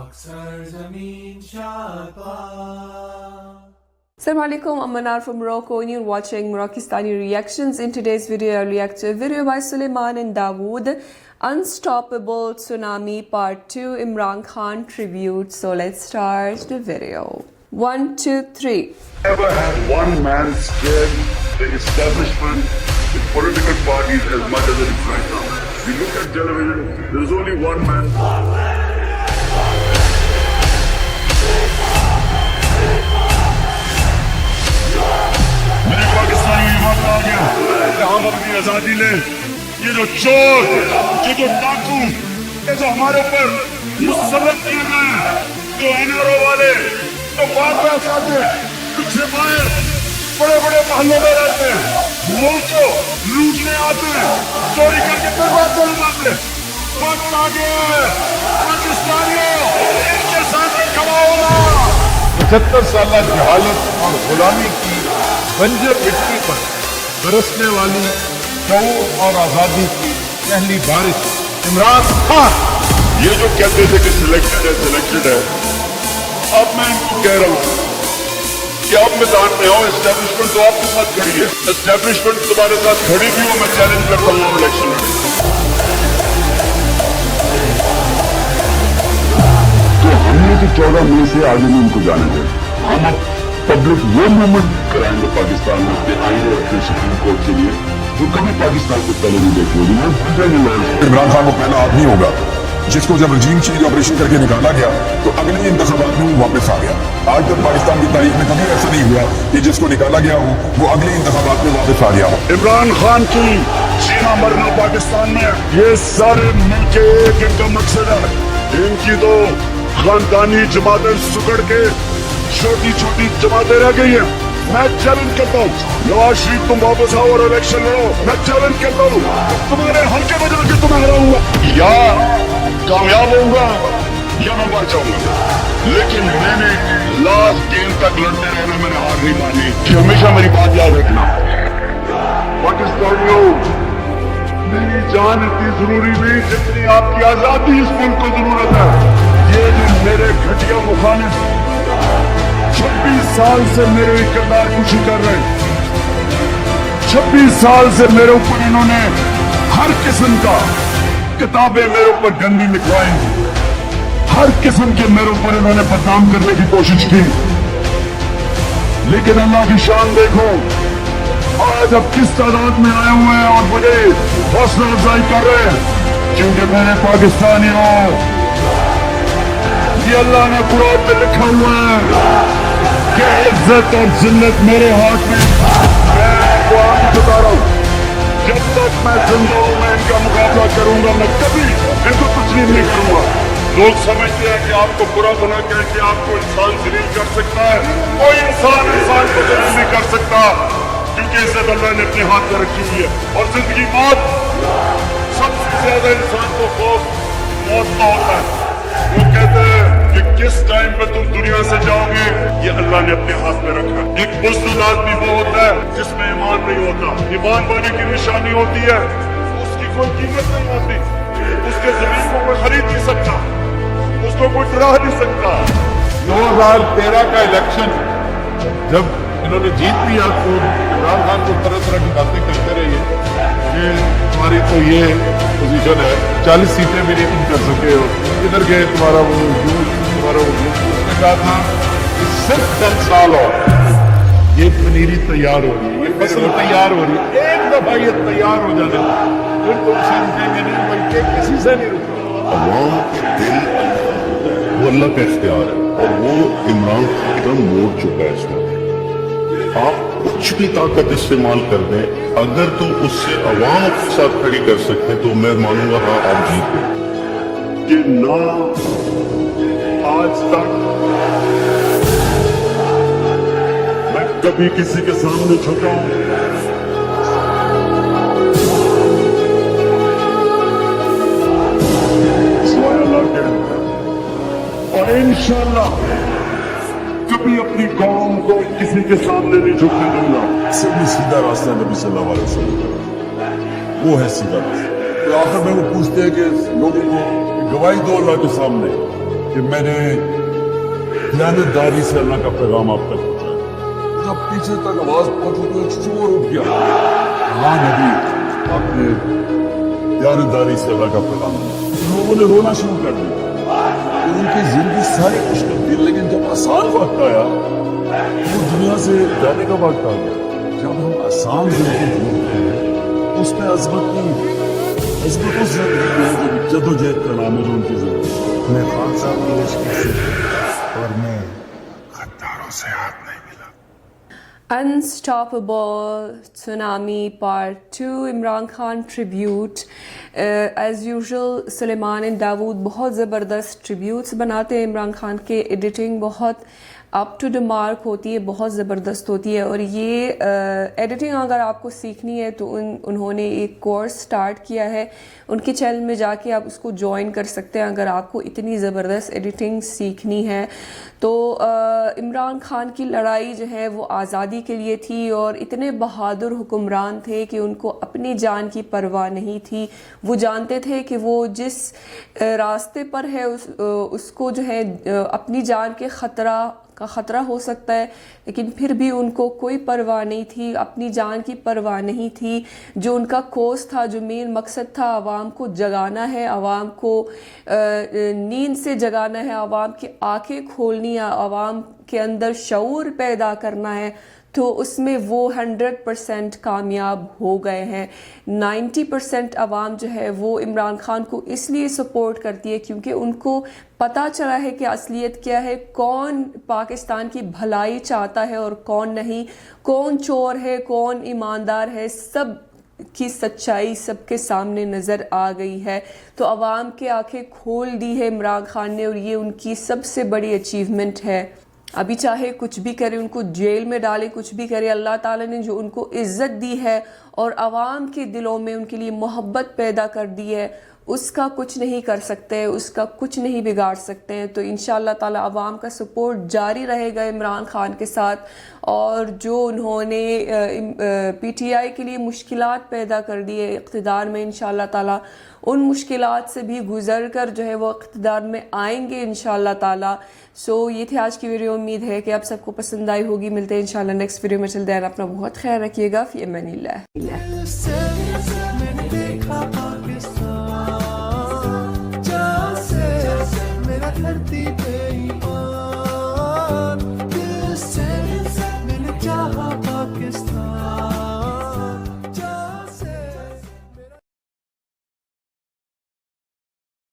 Assalamu alaikum, I'm Manar from Morocco and you're watching Moroccistani Reactions. In today's video, I react to a video by Suleiman and Dawood, Unstoppable Tsunami Part 2 Imran Khan Tribute. So let's start the video. 1, 2, 3. Never had one man scared the establishment, the political parties as much as it is right now. You look at television, there's only one man. मेरे पाकिस्तानी ये वक्त आ गया, हम अपनी आजादी ले। ये जो चोर, ये जो डाकू, ये जो हमारे ऊपर मुसल्लत किए गए हैं, जो एनआरओ वाले, तो बात बात आते हैं, पीछे बाहर बड़े बड़े महलों में रहते हैं, मुल्क को लूटने आते हैं, चोरी करके बर्बाद कर देते हैं। वक्त आ गया है, पाकिस्तानियों, इनके साथ खड़ा होना। 75 साल जहालत और गुलामी की बंजर मिट्टी पर बरसने वाली शऊर और आजादी की पहली बारिश। इमरान खान ये जो कहते थे कि सिलेक्टेड है, अब मैं इनको कह रहा हूँ कि आप मैदान में हो, एस्टेब्लिशमेंट तो आपके साथ खड़ी है, एस्टेब्लिशमेंट तुम्हारे साथ खड़ी भी हो, मैं चैलेंज करता हूँ इलेक्शन में। तो हमने तो 14 मई से आगे नहीं इनको जाने दे, हम अब पब्लिक वो मूवमेंट कराएंगे पाकिस्तान में कि आइए अपने सुप्रीम कोर्ट के लिए, जो कभी पाकिस्तान को पहले नहीं देखी होगी। इमरान खान वो पहला आदमी होगा जिसको जब रजीम चेंज ऑपरेशन करके निकाला गया तो अगले इंतखाबात में वो वापस आ गया। आज तक पाकिस्तान की तारीख में कभी ऐसा नहीं हुआ कि जिसको निकाला गया हो वो अगले इंतखाबात में वापस आ गया हो। इमरान खान की जीना मरना पाकिस्तान में, ये सारे मिलके एक इनका मकसद है। इनकी तो खानदानी जमातें सुकड़ के छोटी छोटी जमातें रह गई हैं। मैं चैलेंज करता हूँ, नवाज शरीफ तुम वापस आओ और इलेक्शन लड़ो। मैं चैलेंज करता हूँ, तुम्हारे हल्के में जाके तुम्हें हराऊंगा, या कामयाब होऊंगा या मैं मर जाऊंगा। लेकिन मैंने लास्ट गेम तक लड़ते रहना, मैंने हार नहीं मानी कि हमेशा मेरी बात याद रखना। पाकिस्तानियों, मेरी जान इतनी जरूरी नहीं जितनी आपकी आजादी इस मुल्क को जरूरत है। ये जो मेरे घटिया मुखालिफ 26 साल से मेरे किरदार कुशी कर रहे हैं, 26 साल से मेरे ऊपर इन्होंने हर किस्म का किताबें मेरे ऊपर गंदी लिखवाई, हर किस्म के मेरे ऊपर इन्होंने बदनाम करने की कोशिश की। लेकिन अल्लाह की शान देखो, आज अब किस तादाद में आए हुए हैं और मुझे हौसला अफजाई कर रहे हैं, क्योंकि मेरे पाकिस्तानियों, ये अल्लाह ने कुरान में लिखा हुआ है कि इज्जत और जिल्लत मेरे हाथ में। मैं आपको आज बता रहा हूँ, जब तक मैं जिंदा हूँ मैं इनका मुकाबला करूंगा, मैं कभी इनको तस्लीम नहीं करूंगा। लोग समझते हैं कि आपको बुरा बना कह के आपको इंसान जलील कर सकता है, कोई इंसान को जलील नहीं कर सकता, क्योंकि इज्जत अल्लाह ने अपने हाथ में रखी हुई है। और जिंदगी मौत, सबसे ज्यादा इंसान को खौफ मौत का होता है। वो कहते हैं कि किस टाइम पे तुम दुनिया से जाओगे, ये अल्लाह ने अपने हाथ में रखा। एक बुज़दिल आदमी वो होता है जिसमें ईमान नहीं होता। ईमान पाने की निशानी होती है, उसकी कोई कीमत नहीं होती, उसके जमीन को कोई खरीद नहीं सकता, उसको कोई डरा नहीं सकता। 2013 का इलेक्शन जब इन्होंने जीत लिया तो इमरान खान को तरह तरह की बातें कहते रहे कि तुम्हारी तो ये पोजीशन है, 40 सीटें भी नहीं तुम कर सके हो, इधर गए तुम्हारा वो उसने कहा था कि सिर्फ 10 साल और ये पनीरी तैयार हो रही है, ये फसल तैयार हो रही है, एक दफा ये तैयार हो जाने फिर तुमसे रुकेंगे नहीं, बल्कि किसी से नहीं रुकेंगे। अवाम के दिल वो अल्लाह का इख्तियार है और वो इमरान खान की तरफ मोड़ चुका है इसमें। आप कुछ भी ताकत इस्तेमाल कर दें, अगर तो उससे अवाम के साथ खड़ी कर सकते तो मैं मानूंगा हाँ आप जीत गए। कि ना आज तक मैं कभी किसी के सामने झुका हूं, और इंशाअल्लाह कभी अपनी कौम को किसी के सामने नहीं झुकने दूंगा। सबसे सीधा रास्ता नबी सल्लल्लाहु अलैहि वसल्लम का, वो है सीधा रास्ता। तो आखिर में वो पूछते हैं कि लोगों को गवाही दो अल्लाह के सामने, कि मैंने दयानतदारी से अल्लाह का पैगाम आप तक पहुंचाया। जब पीछे तक आवाज पहुंची तो एक शोर उठ गया, हाँ नबी आपने दयानतदारी से अल्लाह का पैगाम दिया। लोगों ने रोना शुरू कर दिया, तो उनकी जिंदगी सारी खुश तब्दील। लेकिन जब आसान वक्त आया तो दुनिया से जाने का वक्त आ गया। जब हम आसान जिंदगी ढूंढते हैं उसमें अजमत नहीं, अजमत उस जिंदगी है जो जदोजहद का नाम है, जो उनकी जिंदगी। मैं खान साहब की मुश्किल से और मैं गद्दारों से हाथ नहीं मिला। Unstoppable Tsunami Part 2 Imran Khan tribute. As usual Suleman and Dawood बहुत ज़बरदस्त ट्रिब्यूट्स बनाते हैं इमरान खान के। एडिटिंग बहुत अप टू द मार्क होती है, बहुत ज़बरदस्त होती है। और ये एडिटिंग अगर आपको सीखनी है तो उन्होंने एक कोर्स स्टार्ट किया है, उनके चैनल में जाके आप उसको ज्वाइन कर सकते हैं अगर आपको इतनी ज़बरदस्त एडिटिंग सीखनी है। तो इमरान खान की लड़ाई जो है वो आज़ादी के लिए थी और इतने बहादुर हुक्मरान थे कि उनको अपनी जान की परवाह नहीं थी। वो जानते थे कि वो जिस रास्ते पर है उसको जो है अपनी जान के खतरा हो सकता है, लेकिन फिर भी उनको कोई परवाह नहीं थी, अपनी जान की परवाह नहीं थी। जो उनका कोर्स था, जो मेन मकसद था, आवाम को जगाना है, आवाम को नींद से जगाना है, आवाम की आंखें खोलनी है, आवाम के अंदर शऊर पैदा करना है, तो उसमें वो 100% कामयाब हो गए हैं। 90% आवाम जो है वो इमरान खान को इसलिए सपोर्ट करती है क्योंकि उनको पता चला है कि असलियत क्या है, कौन पाकिस्तान की भलाई चाहता है और कौन नहीं, कौन चोर है, कौन ईमानदार है, सब की सच्चाई सबके सामने नज़र आ गई है। तो आवाम की आंखें खोल दी है इमरान खान ने और ये उनकी सबसे बड़ी अचीवमेंट है। अभी चाहे कुछ भी करे, उनको जेल में डाले, कुछ भी करे, अल्लाह ताला ने जो उनको इज़्ज़त दी है और आवाम के दिलों में उनके लिए मोहब्बत पैदा कर दी है, उसका कुछ नहीं कर सकते, उसका कुछ नहीं बिगाड़ सकते हैं। तो इंशाअल्लाह ताला आवाम का सपोर्ट जारी रहेगा इमरान खान के साथ। और जो उन्होंने पीटीआई के लिए मुश्किलात पैदा कर दी है इक़्तिदार में, इंशाअल्लाह ताला उन मुश्किलात से भी गुजर कर जो है वो इक़्तिदार में आएंगे इंशाअल्लाह ताला। सो ये थी आज की वीडियो। उम्मीद है कि आप सबको पसंद आई होगी। मिलते हैं इंशाअल्लाह नेक्स्ट वीडियो में। चल देर अपना बहुत ख्याल रखिएगा। फ़ी अमानिल्लाह।